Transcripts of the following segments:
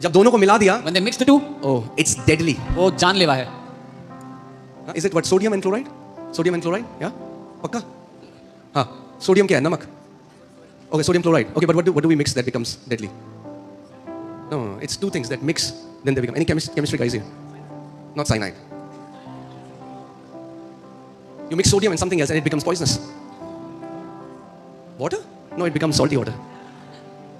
जब दोनों को मिला दिया, when they mix the two, oh, it's deadly. वो जानलेवा है. Is it what, sodium and chloride? Sodium and chloride? Yeah? पक्का? हाँ, sodium क्या है? नमक. Okay, sodium chloride. Okay, but what do we mix that becomes deadly? No, it's two things that mix, then they become. Any chemistry guys here? Not cyanide. You mix sodium and something else and it becomes poisonous. Water? No, it becomes salty water.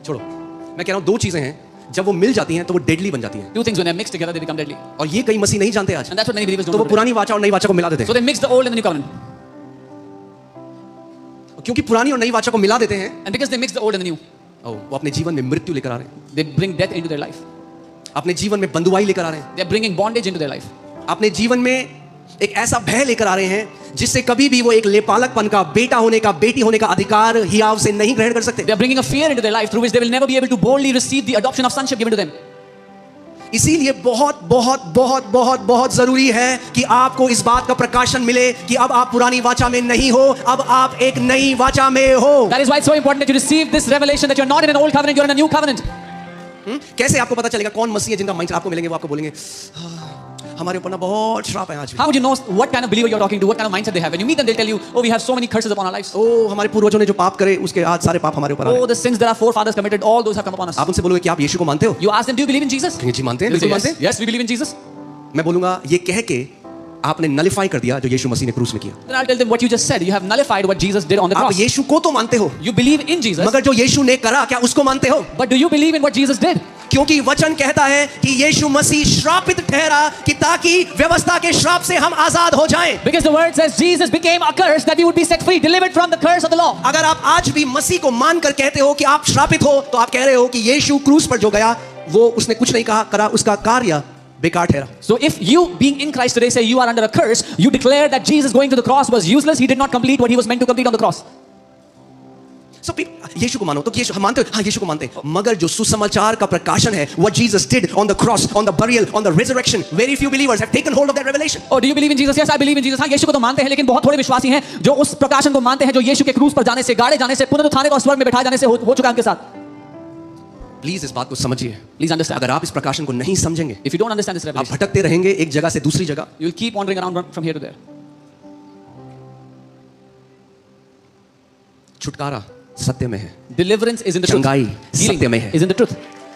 छोड़ो. मैं कह रहा हूँ दो चीजें हैं, जब वो मिल जाती हैं तो वो deadly बन जाती हैं. Two things when they mix together they become deadly. और ये कई मसीह नहीं जानते आज. And that's what many believers don't तो वो know. पुरानी वाचा और नई वाचा को मिला देते हैं. So they mix the old and the new covenant. क्योंकि पुरानी और नई वाचा को मिला देते हैं. And because they mix the old and the new, वो अपने जीवन में मृत्यु लेकर आ रहे हैं. they bring death into their life. अपने जीवन में बंधुआई लेकर आ रहे हैं. They are bringing bondage into their life. अपने जीवन में एक ऐसा भय लेकर आ रहे हैं जिससे कभी भी वो एक लेपालकपन का, बेटा होने का, बेटी होने का अधिकार हियाव से नहीं ग्रहण कर सकते. They are bringing a fear into their life through which they will never be able to boldly receive the adoption of sonship given to them. इसीलिए बहुत बहुत बहुत बहुत बहुत जरूरी है कि आपको इस बात का प्रकाशन मिले कि अब आप पुरानी वाचा में नहीं हो, अब आप एक नई वाचा में हो. That is why it's so important that you receive this revelation that you're not in an old covenant, you're in a new covenant. कैसे आपको पता चलेगा कौन मसीह है जिनका माइंड आपको मिलेंगे, वो आपको बोलेंगे हमारे ऊपर ना बहुत श्राप है आज भी. How would you know what kind of believer you're talking to, what kind of mindset they have? When you meet them, they'll tell you, oh, we have so many curses upon our lives. हमारे पूर्वजों ने जो पाप करे उसके आज सारे पाप हमारे ऊपर आ रहे हैं. Oh, the sins that our forefathers committed, all those have come upon us. आप उनसे बोलोगे कि आप यीशु को मानते हो? You ask them, do you believe in Jesus? जी मानते हैं, They'll say, बिल्कुल मानते हैं. yes, we believe in Jesus. मैं बोलूंगा ये कह के आपने नलिफाई कर दिया जो यीशु मसीह ने क्रूस में किया. Then I'll tell them what you just said. You have nullified what Jesus did on the आप cross. यीशु को तो मानते हो, You believe in Jesus, मगर जो यीशु ने करा क्या उसको मानते हो? but do you believe in what Jesus did? क्योंकि वचन कहता है कि यीशु मसीह श्रापित ठहरा कि ताकि व्यवस्था के श्राप से हम आजाद हो जाएं. Because the word says Jesus became a curse that we would be set free, delivered from the curse of the law. अगर आप आज भी मसीह को मानकर कहते हो कि आप श्रापित हो, तो आप कह रहे हो कि यीशु क्रूस पर जो गया वो उसने कुछ नहीं कहा करा, उसका कार्य बेकार ठहरा. So if you being in Christ today say you are under a curse, you declare that Jesus going to the cross was useless, he did not complete what he was meant to complete on the cross. So यीशु को मानो तो यीशु हम मानते हो, हाँ यीशु को मानते हैं, मगर जो सुसमाचार का प्रकाशन है, what Jesus did on the cross, on the burial, on the resurrection, very few believers have taken hold of that revelation. Oh, do you believe in Jesus? Yes, I believe in Jesus. हाँ, यीशु को तो मानते हैं, लेकिन बहुत थोड़े विश्वासी हैं जो उस प्रकाशन को मानते हैं जो यीशु के क्रूस पर जाने से, गाड़े जाने से, पुनरुत्थान और स्वर्ग में बैठाए जाने से हो चुका है उनके साथ. प्लीज इस बात को समझिए. Please understand. अगर आप इस प्रकाशन को नहीं समझेंगे, If you don't understand this आप revelation, भटकते रहेंगे एक जगह से दूसरी जगह. you will keep wandering around from here to there. छुटकारा सत्य में है. Deliverance is in the truth. चंगाई Healing सत्य में है. is in the truth.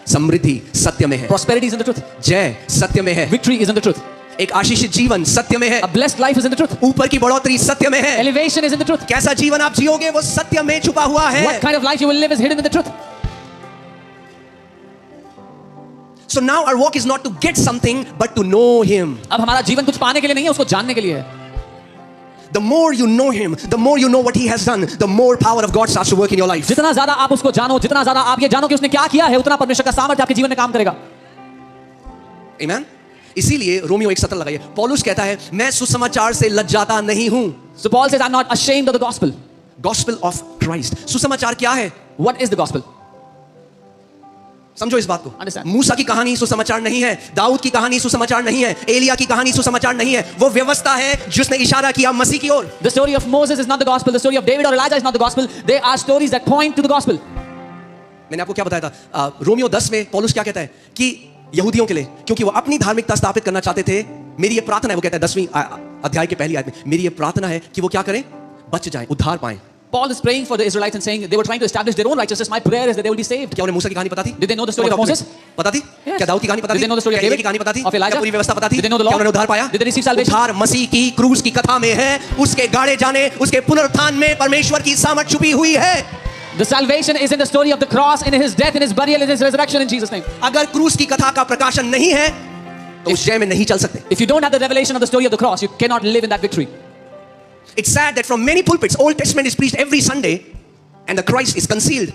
समृद्धि सत्य में है. Prosperity is in the truth. जय सत्य में है. Victory is in the truth. एक आशीषित जीवन सत्य में है. A blessed life is in the truth. ऊपर की बढ़ोतरी सत्य में है. Elevation is in the truth. कैसा जीवन आप जियोगे वो सत्य में छुपा हुआ है. What kind of life you will live is hidden in the truth. So now our walk is not to get something but to know him. अब हमारा जीवन कुछ पाने के लिए नहीं है, उसको जानने के लिए है. The more you know him, the more you know what he has done, the more power of God starts to work in your life. जितना ज्यादा आप उसको जानो, जितना ज्यादा आप ये जानो कि उसने क्या किया है, उतना परमेश्वर का सामर्थ्य आपके जीवन में काम करेगा. Amen. इसीलिए रोमियो 1:17 लगाइए. पौलुस कहता है मैं सुसमाचार से लज्जाता नहीं हूं. So Paul says, I'm not ashamed of the gospel. Gospel of Christ. सुसमाचार क्या है? What is the gospel? समझो इस बात को. Understand. मूसा की कहानी सुसमाचार नहीं है, दाऊद की कहानी सुसमाचार नहीं है, एलिया की कहानी सुसमाचार नहीं है. वो व्यवस्था है जिसने इशारा किया मसीह की ओर. The story of Moses is not the gospel. The story of David or Elijah is not the gospel. They are stories that point to the gospel. मैंने आपको क्या बताया था? रोमियो 10 में पौलुस क्या कहता है कि यहूदियों के लिए, क्योंकि वो अपनी धार्मिकता स्थापित करना चाहते थे, मेरी ये प्रार्थना है, वो कहता है 10वीं अध्याय के पहली आयत में, मेरी ये प्रार्थना है कि वो क्या करें? बच जाएं, उद्धार पाएं. Paul is praying for the Israelites and saying they were trying to establish their own righteousness. My prayer is that they will be saved. क्या उन्हें मूसा की कहानी पता थी? Did they know the story of Moses? पता थी? Yes. क्या दाऊद की कहानी पता थी? Did they know the story of क्या एलिया David? की कहानी पता थी? Of Elijah? क्या पूरी व्यवस्था पता थी? Did they know the law? क्या उन्होंने उद्धार पाया? Did they receive salvation? उद्धार मसीह की क्रूस की कथा में है, उसके गाड़े जाने, उसके पुनरुत्थान में परमेश्वर की सामर्थ छुपी हुई है. The salvation is in the story of the cross, in his death, in his burial, in his resurrection in Jesus' name. अगर क्रूस की कथा का प्रकाशन नहीं है तो उस जय में नहीं चल सकते. If you don't have the revelation of the story of the cross, you cannot live in that victory. It's sad that from many pulpits, Old Testament is preached every Sunday, and the Christ is concealed.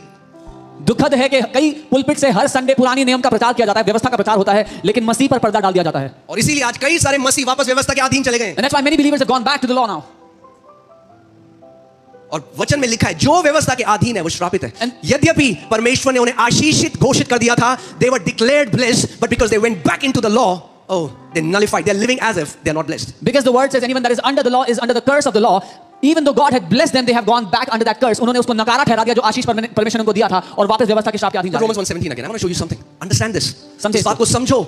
दुखद है कि कई pulpit से हर Sunday पुरानी नियम का प्रचार किया जाता है, व्यवस्था का प्रचार होता है, लेकिन मसीह पर पर्दा डाल दिया जाता है. और इसीलिए आज कई सारे मसीह वापस व्यवस्था के अधीन चले गए. And that's why many believers have gone back to the law now. और वचन में लिखा है जो व्यवस्था के अधीन है वो श्रापित है. And- यद्यपि परमेश्वर ने उन्हें आशीषित घोषित कर दिया था, they were declared blessed, but because they went back into the law, oh, they nullified. They're living as if they're not blessed. Because the word says anyone that is under the law is under the curse of the law. Even though God had blessed them, they have gone back under that curse. उन्होंने उसको नकारा ठहरा दिया जो आशीष परमेश्वर ने उनको दिया था और वापस व्यवस्था के शाप के अधीन जा रहे Romans 1:17 again. I want to show you something. Understand this. समझे इस बात को समझो.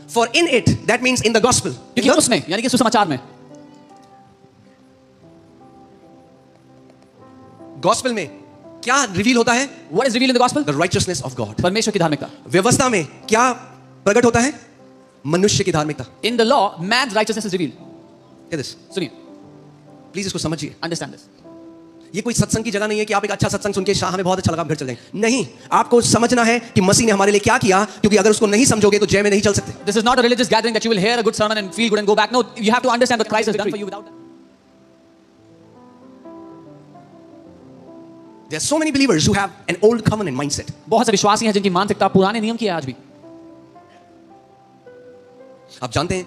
For in it, that means in the gospel. क्योंकि उसमें यानी कि सुसमाचार में Gospel में क्या रिवील होता है? what is revealed in the gospel? The righteousness of God. परमेश्वर की धार्मिकता. व्यवस्था में क्या प्रकट होता है? मनुष्य की धार्मिकता. In the law, man's righteousness is revealed. Hear this. सुनिए, प्लीज इसको समझिए. understand this. ये कोई सत्संग की जगह नहीं है कि आप एक अच्छा सत्संग सुन के शाह हमें बहुत अच्छा लगा घर चल जाएंगे. नहीं, आपको समझना है कि मसीह ने हमारे लिए क्या किया, क्योंकि अगर उसको नहीं समझोगे तो जय में नहीं चल सकते. This is not a religious gathering that you will hear a good sermon and feel good and go back. No, you have to understand what Christ has done for you without that. There are so many believers who have an old covenant mindset. बहुत से विश्वासी हैं जिनकी मानसिकता पुराने नियम की है आज भी. आप जानते हैं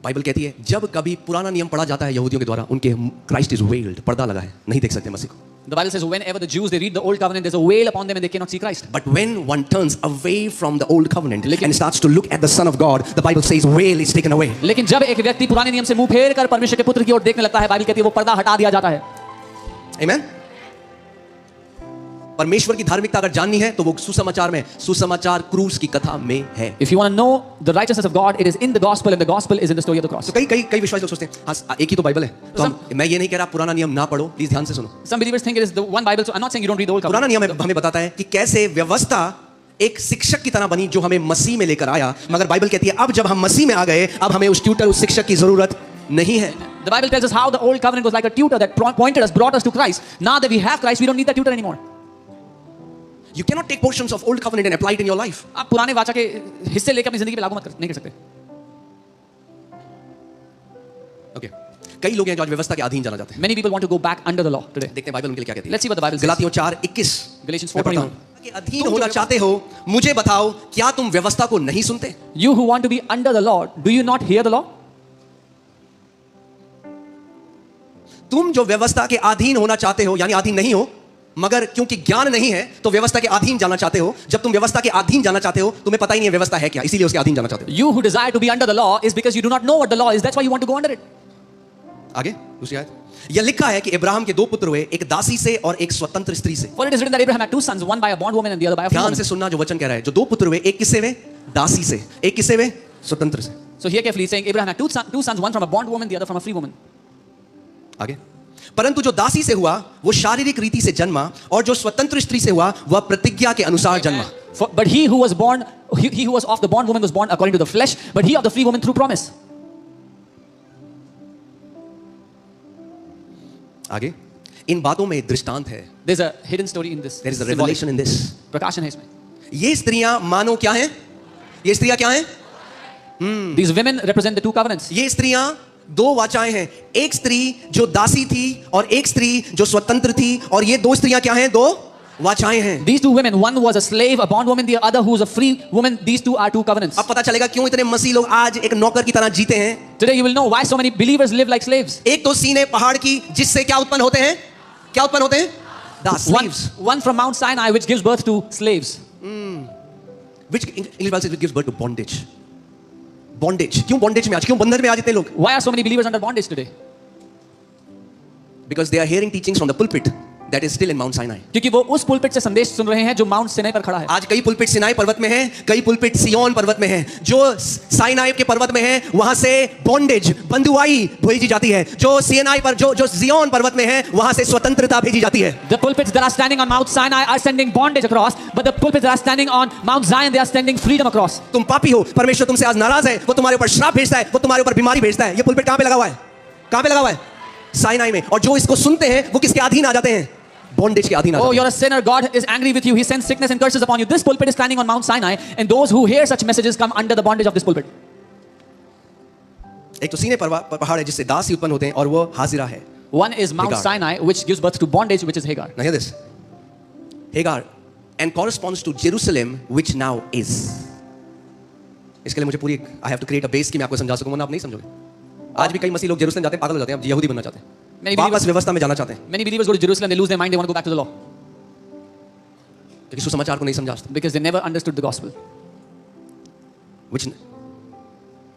बाइबल कहती है जब कभी पुराना नियम पढ़ा जाता है यहूदियों के द्वारा, उनके क्राइस्ट इज वेल्ड, पर्दा लगा है, नहीं देख सकते मसीह को. The Bible says whenever the Jews they read the old covenant, there's a veil upon them and they cannot see Christ. But when one turns away from the old covenant and starts to look at the Son of God, the Bible says veil is taken away. लेकिन जब एक व्यक्ति पुराने नियम से मुंह फेर कर परमेश्वर के पुत्र की ओर देखने लगता है, बाइबल कहती है वो पर्दा हटा दिया जाता है. Amen. परमेश्वर की धार्मिकता अगर जाननी है तो वो सुसमाचार में, सुसमाचार क्रूस की कथा में है. If you want to know the righteousness of God, it is in the gospel and the gospel is in the story of the cross. तो कई विश्वासी लोग सोचते हैं हाँ एक ही तो बाइबल है, तो मैं ये नहीं कह रहा पुराना नियम ना पढ़ो, प्लीज ध्यान से सुनो. Some believers think it is the one Bible, so I'm not saying you don't read the old पुराना covenant. नियम हमें बताता है कि कैसे व्यवस्था एक शिक्षक की तरह बनी जो हमें मसीह में लेकर आया, मगर बाइबल कहती है अब जब हम मसीह में आ गए अब हमें उस ट्यूटर, उस शिक्षक की जरूरत नहीं है. The Bible tells us how the old covenant was like a tutor that pointed us, brought us to Christ. Now that we have Christ, we don't need that tutor anymore. You cannot take portions of old covenant and apply it in your life. आप पुराने वाचा के हिस्से लेकर अपनी जिंदगी में लागू नहीं कर सकते. Okay. कई लोग हैं जो आज व्यवस्था के अधीन जाना चाहते हैं. Many people want to go back under the law today. देखते हैं बाइबल उनके लिए क्या कहती है. Let's see what the Bible says. गलातियों 4:21. Galatians मैं पढ़ता 4:21. हूं. कि अधीन होना चाहते हो, मुझे बताओ क्या तुम व्यवस्था को नहीं सुनते? You who want to be under the law, do you not hear the law? तुम जो व्यवस्था के अधीन होना चाहते हो, यानी अधीन नहीं हो, मगर क्योंकि ज्ञान नहीं है तो व्यवस्था के अधीन जाना चाहते हो. जब तुम व्यवस्था के अधीन जाना चाहते हो तुम्हें पता ही नहीं है व्यवस्था है क्या, इसीलिए उसके अधीन जाना चाहते हो. You who desire to be under the law is because you do not know what the law is. That's why you want to go under it. आगे दूसरी आयत. यह लिखा है कि इब्राहिम के दो पुत्र हुए, एक दासी से और एक स्वतंत्र स्त्री से. For it is written that Abraham had two sons, one by a bondwoman and the other by a free ध्यान woman. से सुनना जो वचन कह रहा है. जो दो पुत्र हुए, एक किससे हुए? दासी से. एक किससे हुए? स्वतंत्र से. So here carefully saying Abraham had two sons, one from a bondwoman, the other from a free woman. आगे. परंतु जो दासी से हुआ वो शारीरिक रीति से जन्मा, और जो स्वतंत्र स्त्री से हुआ वह प्रतिज्ञा के अनुसार जन्मा. But he who was born, he who was of the bondwoman was born according to the flesh, but he of the free woman through promise. आगे. इन बातों में दृष्टांत है. There's a hidden story in this. There is a revelation in this. प्रकाशन है इसमें. ये स्त्रियां मानो क्या हैं? ये स्त्रियां क्या हैं? These women represent the two covenants. ये स्त्रियां दो वाचाएं हैं. एक स्त्री जो दासी थी और एक स्त्री जो स्वतंत्र थी, और ये दो स्त्रियां क्या हैं? दो वाचाएं हैं. These two women, one was a slave, a bondwoman, the other who was a free woman. These two are two covenants. अब पता चलेगा क्यों इतने मसीह लोग आज एक नौकर की तरह जीते हैं. Today you will know why so many believers live like slaves. एक तो सीने पहाड़ की, जिससे क्या उत्पन्न होते हैं? क्या उत्पन्न होते हैं? The slaves. One from Mount Sinai which gives birth to slaves. Which English Bible says it gives birth to bondage. Bondage. क्यों bondage में आज? क्यों बंधन में आज इतने लोग? Why are so many believers under bondage today? Because they are hearing teachings from the pulpit that is still in Mount Sinai. क्योंकि वो उस पुलपिट से संदेश सुन रहे हैं जो माउंट सिनाई पर खड़ा है. आज कई पुलपिट सिनाई पर्वत में हैं, कई पुलपिट सिय्योन पर्वत में हैं. जो साइनाई के पर्वत में हैं वहां से बॉन्डेज, बंधुआई भेजी जाती है. जो सिय्योन पर जो सिय्योन पर्वत में हैं वहां से स्वतंत्रता भेजी जाती है. The pulpits that are standing on Mount Sinai are sending bondage across, but the pulpits that are standing on Mount Zion, they are sending freedom across. तुम पापी हो, परमेश्वर तुमसे आज नाराज है, वो तुम्हारे ऊपर श्राप भेजता है, वो तुम्हारे ऊपर बीमारी भेजता है. ये पुलपिट कहां पे लगा हुआ है? कहां पे लगा हुआ है? साइनाई में. और जो इसको सुनते हैं वो किसके अधीन आ जाते हैं? बॉन्डेज के अधीन आ जाते हैं. Oh, you're a sinner. God is angry with you. He sends sickness and curses upon you. This pulpit is standing on Mount Sinai, and those who hear such messages come under the bondage of this pulpit. एक तो सीने पहाड़ है जिससे दासी उत्पन्न होते हैं, और वो हाजिरा है. One is Mount Hagar. Sinai, which gives birth to bondage, which is Hagar. Now hear this. Hagar and corresponds to Jerusalem, which now is. इसके लिए मुझे पूरी I have to create a base कि मैं आपको समझा सकूं, वरना आप नहीं समझोगे. आज भी कई मसीह लोग जेरूसलम जाते हैं, पागल हो जाते हैं, अब यहूदी बनना चाहते हैं, वापस व्यवस्था में जाना चाहते हैं. Many believers go to Jerusalem, they lose their mind, they want to go back to the law क्योंकि सुसमाचार को नहीं समझा सकते. because they never understood the gospel. Which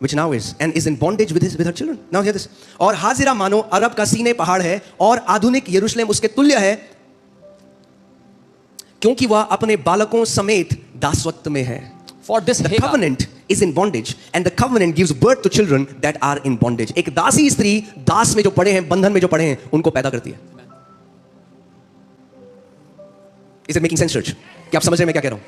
which now is and is in bondage with her children. Now hear this. और हाजिरा मानो अरब का सीने पहाड़ है और आधुनिक यरूशलेम उसके तुल्य है, क्योंकि वह अपने बालकों समेत दासत्व में है. For this The Hagar, covenant is in bondage and the covenant gives birth to children that are in bondage. एक दासी स्त्री दास में जो पड़े हैं, बंधन में जो पड़े हैं, उनको पैदा करती है. Is it making sense, church? क्या आप समझ रहे हैं मैं क्या कह रहा हूं?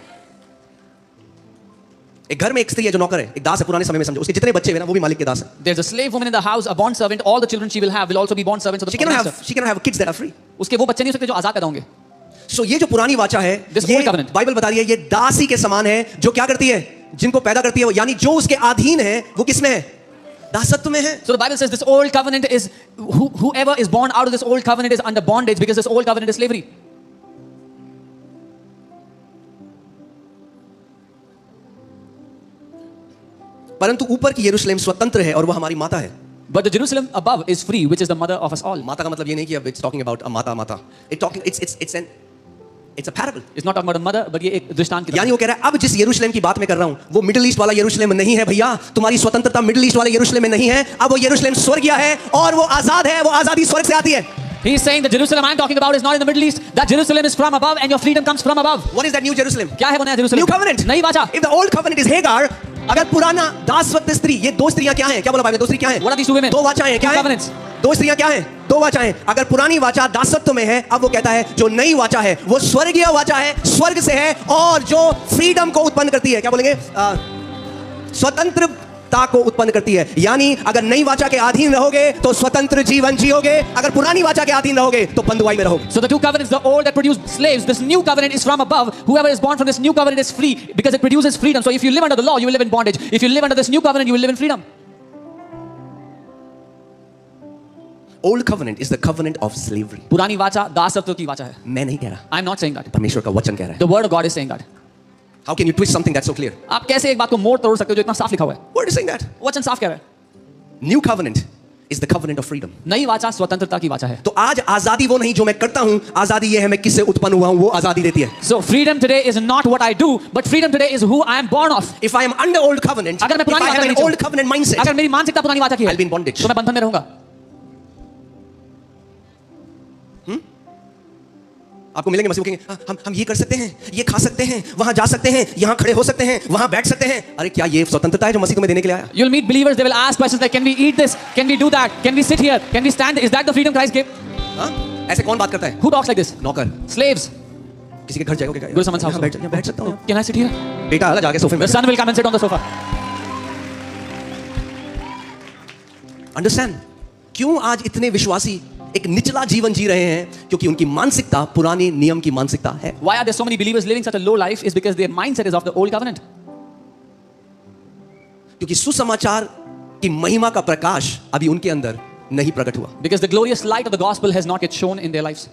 एक घर में एक स्त्री है जो नौकर है, एक दास है. पुराने समय में समझो, उसके जितने बच्चे हुए ना वो भी मालिक के दास है. there's a slave woman in the house, a bond servant. All the children she will have will also be bond servants of the master. She cannot have kids that are free. उसके वो बच्चे नहीं हो सकते जो आजाद पैदा होंगे. So ये जो पुरानी वाचा है, This ये old covenant. बाइबल बता रही है ये दासी के समान है जो क्या करती है, जिनको पैदा करती है, यानी जो उसके अधीन है वो किसमें है, दासत्व में है. So the Bible says this old covenant is whoever is born out of this old covenant is under bondage because this old covenant is slavery. परंतु ऊपर की यरूशलेम स्वतंत्र है और वह हमारी माता है. But the Jerusalem above is free, which is the mother of us all. माता का मतलब ये नहीं कि अब it's talking about a माता. It's a parable. It's not talking about a mother, but ये एक दृष्टांत की तरह. यानी वो कह रहा है अब जिस यरूशलेम की बात मैं कर रहा हूं वो मिडिल ईस्ट वाला यरूशलेम नहीं है भैया. तुम्हारी स्वतंत्रता मिडिल ईस्ट वाले यरूशलेम में नहीं है. अब वो यरूशलेम स्वर्गीय है और वो आजाद है. वो आजादी स्वर्ग से आती है. He is saying the Jerusalem I'm talking about is not in the Middle East. That Jerusalem is from above and your freedom comes from above. What is that new Jerusalem? क्या है वो नया Jerusalem? New covenant. नई वाचा. If the old covenant is Hagar, अगर पुराना दासत्व स्त्री, ये दो स्त्रियां क्या हैं? क्या बोला बाइबल? दो स्त्री क्या हैं? What are these two women? दो वाचाएं हैं. क्या Two है? covenants. दो स्त्रियां क्या हैं? दो वाचाएं. अगर पुरानी वाचा दासत्व में है, अब वो कहता है जो नई वाचा है वो स्वर्गीय वाचा है, स्वर्ग से है और जो फ्रीडम को उत्पन्न करती है. क्या बोलेंगे? स्वतंत्रता को उत्पन्न करती है. यानी अगर नई वाचा के अधीन रहोगे तो स्वतंत्र जीवन जियोगे, अगर पुरानी वाचा के अधीन रहोगे तो बंधुआई में रहोगे. So the two covenants, the old that produced slaves, this new covenant is from above. Whoever is born from this new covenant is free because it produces freedom. So if you live under the law, you will live in bondage. If you live under this new covenant, you will live in freedom. Old covenant is the covenant of slavery. पुरानी वाचा दासत्व की वाचा है. मैं नहीं कह रहा, I'm not saying that. परमेश्वर का वचन कह रहा है. The word of God is saying that. How can you twist something that's so clear? आप कैसे एक बात को मोड़ तोड़ सकते हो जो इतना साफ लिखा हुआ है? Word is saying that. वचन साफ कह रहा है. New covenant is the covenant of freedom. नई वाचा स्वतंत्रता की वाचा है. तो आज आजादी वो नहीं जो मैं करता हूं, आजादी ये है मैं किससे उत्पन्न हुआ हूं, वो आजादी देती है. So freedom today is not what I do, but freedom today is who I am born of. If I am under old covenant, अगर मैं if पुरानी I वाचा have के an नीचे हूं, old covenant mindset, अगर मेरी मानसिकता पुरानी वाचा की है, I'll be in bondage. तो मैं बंधन में रहूंगा. आपको मिलेंगे मसीह कहेंगे हम ये कर सकते हैं, ये खा सकते हैं, वहां जा सकते हैं, यहां खड़े हो सकते हैं, वहां बैठ सकते हैं. अरे क्या ये स्वतंत्रता है जो मसीह तुम्हें देने के लिए आया? You'll meet believers, they will ask questions like, can we eat this? Can we do that? Can we sit here? Can we stand? Is that the freedom Christ gave? हाँ? ऐसे कौन बात करता है? Who talks like this? नौकर Slaves. किसी के घर जाएगा क्या? Go to someone's house. बैठ सकता हूँ. Can I sit here? बेटा आला जाके सोफे में. The son will come and sit on the sofa. Understand? क्यों आज इतने विश्वासी एक निचला जीवन जी रहे हैं? क्योंकि उनकी मानसिकता पुराने नियम की मानसिकता है. Why are there so many believers living such a low life? Is because their mindset is of the old covenant. क्योंकि सुसमाचार की महिमा का प्रकाश अभी उनके अंदर नहीं प्रकट हुआ. Because the glorious light of the gospel has not yet shone in their lives.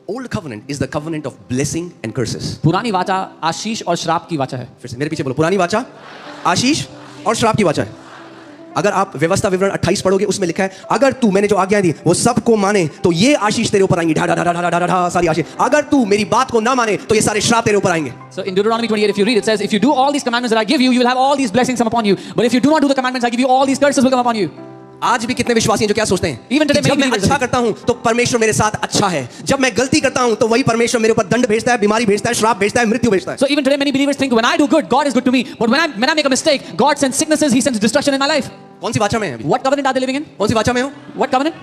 Old covenant is the covenant of blessing and curses. पुरानी वाचा आशीष और श्राप की वाचा है. फिर से मेरे पीछे बोलो. पुरानी वाचा आशीष और श्राप की वाचा है. अगर आप व्यवस्था विवरण 28 पढ़ोगे उसमें लिखा है अगर तू मैंने जो आज्ञाएं दी वो सबको माने तो ये आशीष तेरे ऊपर आएंगी. ढा ढा ढा ढा ढा ढा ढा सारी आशीष. अगर तू मेरी बात को ना माने तो ये सारे श्राप तेरे ऊपर आएंगे. So in Deuteronomy 28, if you read, it says, if you do all these commandments that I give you, you will have all these blessings come upon you. But if you do not do the commandments I give you, all these curses will come upon you. आज भी कितने विश्वासी हैं जो क्या सोचते हैं? Even today, जब many मैं believers अच्छा think- करता हूं तो परमेश्वर मेरे साथ अच्छा है. जब मैं गलती करता हूं तो वही परमेश्वर मेरे ऊपर दंड भेजता है, बीमारी भेजता है, श्राप भेजता है, मृत्यु भेजता है. So even today many believers think when I do good, God is good to me. But when I make a mistake, God sends sicknesses, He sends destruction in my life. कौन सी वाचा में है अभी? What covenant are they living in? कौन सी वाचा में हो? What covenant?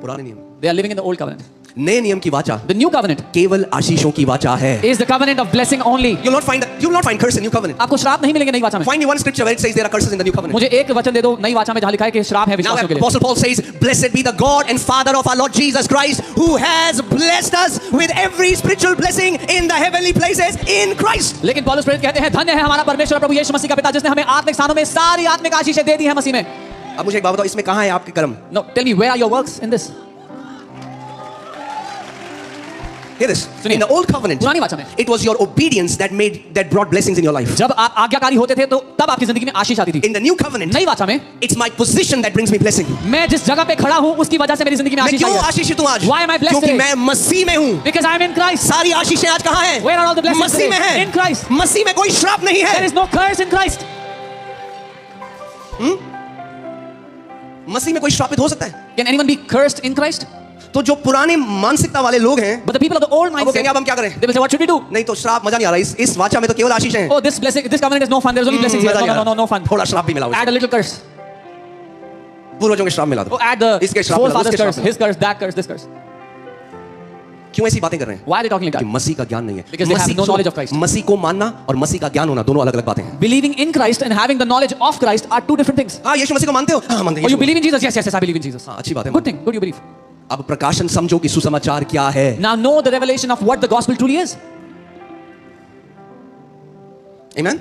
पुराने नियम. They are living in the old covenant. नए नियम की वाचा The new covenant केवल आशीषों की वाचा है. is the covenant of blessing only. You will not find curse in new covenant. आपको श्राप नहीं मिलेंगे नई वाचा में. Find me one scripture where it says there are curses in the new covenant. मुझे एक वचन दे दो नई वाचा में जहां लिखा है कि श्राप है Now विश्वासियों के लिए. Apostle Paul says, "Blessed be the God and Father of our Lord Jesus Christ, who has blessed us with every spiritual blessing in the heavenly places in Christ." लेकिन पौलुस प्रेरित कहते हैं धन्य है हमारा परमेश्वर प्रभु यीशु मसीह का पिता जिसने हमें आत्मिक स्थानों में सारी आत्मिक आशीषें दे दी हैं मसीह में. अब मुझे एक बात बताओ, इसमें कहाँ है आपके कर्म? No, tell me where are your works in this? Hear this. सुनिए। In the old covenant, पुरानी वाचा में it was your obedience that brought blessings in your life. जब आप आज्ञाकारी होते थे तो तब आपकी जिंदगी में आशीष आती थी। In the new covenant, नई वाचा में it's my position that brings me blessing. मैं जिस जगह पे खड़ा हूँ उसकी वजह से मेरी जिंदगी में मैं आशीष क्यों आई है। आशीषित हूँ आज? Why am I blessed क्योंकि today? मैं मसीह में हूँ। Because I am in Christ. सारी आशीषें आज कहाँ हैं? Where are all the blessings मसीह में today? हैं। In Christ. मसीह में कोई श्राप नहीं There है। is no curse in Christ. मसीह में कोई श्रापित हो सकता है? Can anyone be cursed in Christ? तो जो पुरानी मानसिकता वाले लोग हैं, But the people of the old अब वो mindset, कहेंगे अब हम क्या करें? they will say, what should we do? नहीं तो श्राप मजा नहीं आ रहा। इस वाचा में तो केवल आशीष हैं। Oh, this blessing, this covenant is no fun. There is only blessings here. मजा नहीं आ No रहा। fun. थोड़ा श्राप भी मिलाओ। Add a little curse. पूर्वजों के श्राप मिला दो। Oh, add the इसके श्राप मिला दो, forefathers उसके curse, श्राप his curse, that curse, this curse. क्यों ऐसी बातें कर रहे हैं? Why are they talking like कि that? मसीह का ज्ञान नहीं है। Because they have no knowledge of Christ. मसीह को मानना और मसीह का ज्ञान होना दोनों अलग-अलग बातें हैं। Believing in Christ and having the knowledge of Christ are two different things. हाँ, यीशु मसीह को मानते हो? हाँ, मानते हैं। Oh, you Yeshu. believe in Jesus? Yes, I believe in Jesus. हाँ, अच्छी बात है। Good thing. Good you believe. अब प्रकाशन समझो कि सुसमाचार क्या है। Now know the revelation of what the gospel truly is. Amen?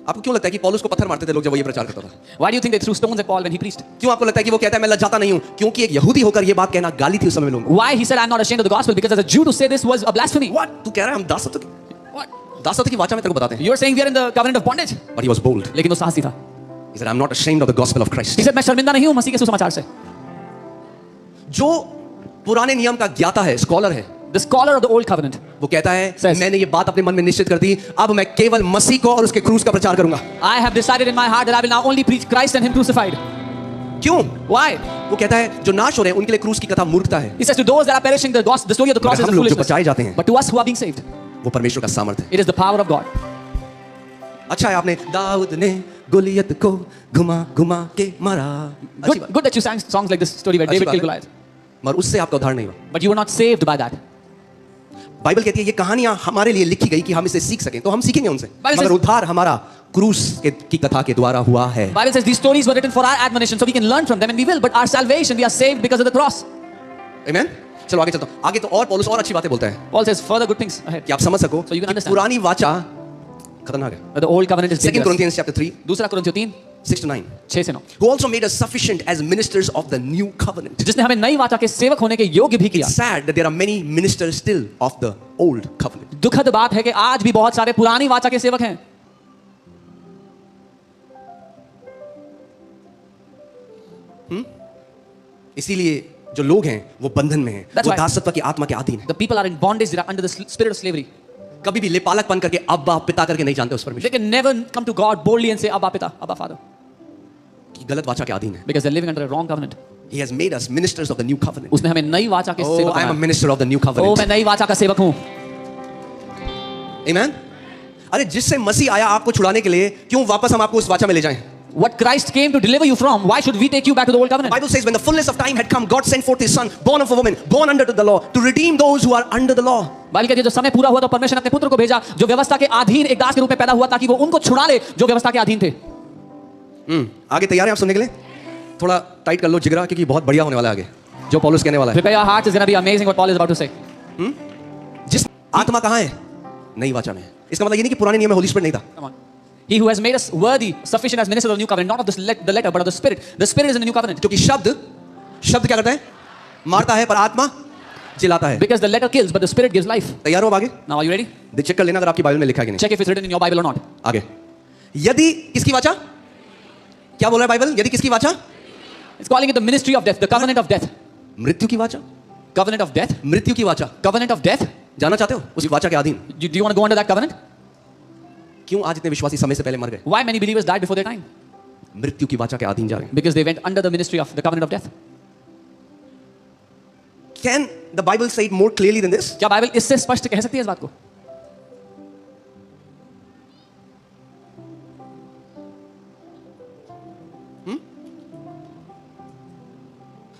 आपको क्यों लगता है कि पौलुस को पत्थर मारते थे लोग जब वो ये प्रचार करता था? Why do you think they threw stones at Paul when he preached? क्यों आपको लगता है कि वो कहता है मैं लज्जाता नहीं हूं? क्योंकि एक यहूदी होकर ये बात कहना गाली थी उस समय लोगों को। Why he said I'm not ashamed of the gospel? Because as a Jew to say this was a blasphemy. What? तू कह रहा है हम दासत्व What? दासत्व की वाचा में तेरे को बताते हैं। You're saying we are in the covenant of bondage. But he was bold. लेकिन वो साहसी था. He said I'm not ashamed of the gospel of Christ. He said मैं शर्मिंदा नहीं हूँ मसीह के सुसमाचार से. जो पुराने नियम का ज्ञाता है, स्कॉलर है, The scholar of the old covenant वो कहता है Says- मैंने ये बात अपने मन में निश्चित कर दी, अब मैं केवल मसीह को और उसके क्रूस का प्रचार करूंगा। I have decided in my heart that I will now only preach Christ and him crucified. क्यों? Why? वो कहता है जो नाश हो रहे हैं उनके लिए क्रूस की कथा मूर्खता है, He says to those that are perishing, the story of the cross is मगर a हम लोग जो foolishness. बचाए जाते हैं But to us who are being saved, वो परमेश्वर का सामर्थ्य है। it is the power of God. अच्छा है आपने दाऊद ने गोलियत को घुमा घुमा के मारा। अच्छी बात। Good that you sang songs like this story where अच्छी David बात killed है। Goliath. मगर उससे आपका उद्धार नहीं हुआ। But you were not saved by that. Bible कहती है ये कहानियां हमारे लिए लिखी गई कि हम इसे सीख सकें, तो हम सीखेंगे उनसे। Bible मगर says- उद्धार हमारा क्रूस की कथा के द्वारा हुआ है। Bible says these stories were written for our admonition, so we can learn from them, and we will. But our salvation, we are saved because of the cross. Amen? चलो आगे चलता हूं। आगे तो और पौलुस और अच्छी बातें बोलता है Paul says further good things ahead. कि आप समझ सको So you can कि understand. पुरानी वाचा खतरनाक है। But the old covenant is 2 dangerous. Corinthians chapter 3 दूसरा कुरिन्थियों 3 6 to 9 6 से 9 who also made us sufficient as ministers of the new covenant. जिसने हमें नई वाचा के सेवक होने के योग्य भी किया. It's sad that there are many ministers still of the old covenant. दुखद बात है कि आज भी बहुत सारे पुरानी वाचा के सेवक हैं. इसीलिए जो लोग हैं वो बंधन में हैं, That's वो why- दासत्व की आत्मा के अधीन हैं। The people are in bondage, they are under the spirit of slavery. कभी भी लेपालकपन करके अब्बा पिता करके नहीं जानते उस परमेश्वर They can never come to God boldly and say Abba Pita, Abba Father, की गलत वाचा के अधीन है। because they're living under a wrong covenant. He has made us ministers of the new covenant. उसने हमें नई वाचा के Oh, सेवक I am a बनाया. minister of the new O covenant. मैं नई वाचा का सेवक हूँ. Amen? अरे जिससे मसीह आया आपको छुड़ाने के लिए, क्यों वापस हम आपको उस वाचा में ले जाएं? What Christ came to deliver you from, why should we take you back to the old The covenant? Bible says when the fullness of time had come, God sent forth His Son, born of a woman, born under the law, to redeem those who are under the law. Bible कहती है जो समय पूरा हुआ तो परमेश्वर ने अपने पुत्र को भेजा जो व्यवस्था के अधीन एक दास के रूप में पैदा हुआ ताकि वो उनको छुड़ा ले जो व्यवस्था के अधीन थे. आगे तैयार हैं आप सुनने के लिए? थोड़ा टाइट कर लो जिगरा क्योंकि बहुत बढ़िया होने वाला है आगे जो पौलुस कहने वाला है। Prepare your hearts, it's going to be amazing what Paul is about to say. जिस आत्मा कहाँ है? नई वाचा में है। इसका मतलब ये नहीं कि पुराने नियम में होली स्पिरिट नहीं था। Come on. He who has made us worthy, sufficient as ministers of the new covenant, not of the letter, but of the spirit. The spirit is in the new covenant. क्योंकि शब्द क्या करता है? मारता है पर आत्मा जिलाता है। Because the letter kills, but the spirit gives life. तैयार हो अब आगे? Now, are you ready? Check कर लेना अगर आपकी बाइबल में लिखा है कि नहीं। Check if it's written in your Bible or not. आगे यदि किसकी वाचा? क्या बोल रहा है बाइबल? यदि किसकी वाचा? It's calling it the ministry of death, the covenant of death. मृत्यु की वाचा? Covenant of death? मृत्यु की वाचा Covenant of death? जाना चाहते हो उस वाचा के अधीन? Do you want to go under that covenant? क्यों आज इतने विश्वासी समय से पहले मर गए? Why many believers died before their time? मृत्यु की वाचा के अधीन जा रहे हैं। Because they went under the ministry of the covenant of death. Can the Bible say it more clearly than this? क्या बाइबल इससे स्पष्ट कह सकती है इस बात को?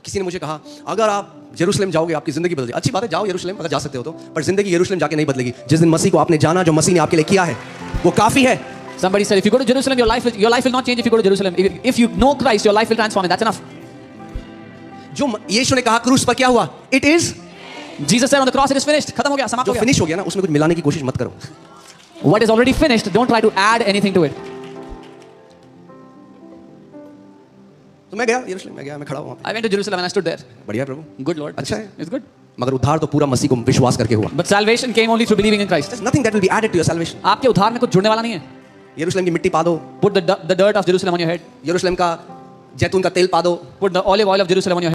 किसी ने मुझे कहा अगर आप यरूशलेम जाओगे आपकी जिंदगी बदल जाएगी। अच्छी बात है, जाओ यरूशलेम अगर जा सकते हो तो, पर जिंदगी यरूशलेम जाके नहीं बदलेगी। जिस दिन मसीह को आपने जाना, जो मसीह ने आपके लिए किया है वो काफी है। Somebody said if you go to Jerusalem your life will not change if you go to Jerusalem. If you know Christ your life will transform and that's enough. जो यीशु ने कहा क्रूस पर क्या हुआ? It is Jesus said on the cross it is finished. खत्म हो गया, समाप्त जो हो गया. फिनिश हो गया ना उसमें कुछ मिलाने की कोशिश मत करो। What is already finished, don't try to add anything to it. तो मैं गया यरूशलेम, मैं खड़ा हुआ वहाँ पे। I went to Jerusalem and I stood there. बढ़िया प्रभु, Good Lord. अच्छा है। It's good. मगर उद्धार तो पूरा मसीह को विश्वास करके हुआ. But salvation came only through believing in Christ. There's nothing that will be added to your salvation. आपके उद्धार में कुछ जुड़ने वाला नहीं है. यरूशलेम की मिट्टी पा दो, Put the dirt of Jerusalem on your head. यरूशलेम का जैतून का तेल पा दो, Put the olive oil of Jerusalem on your head.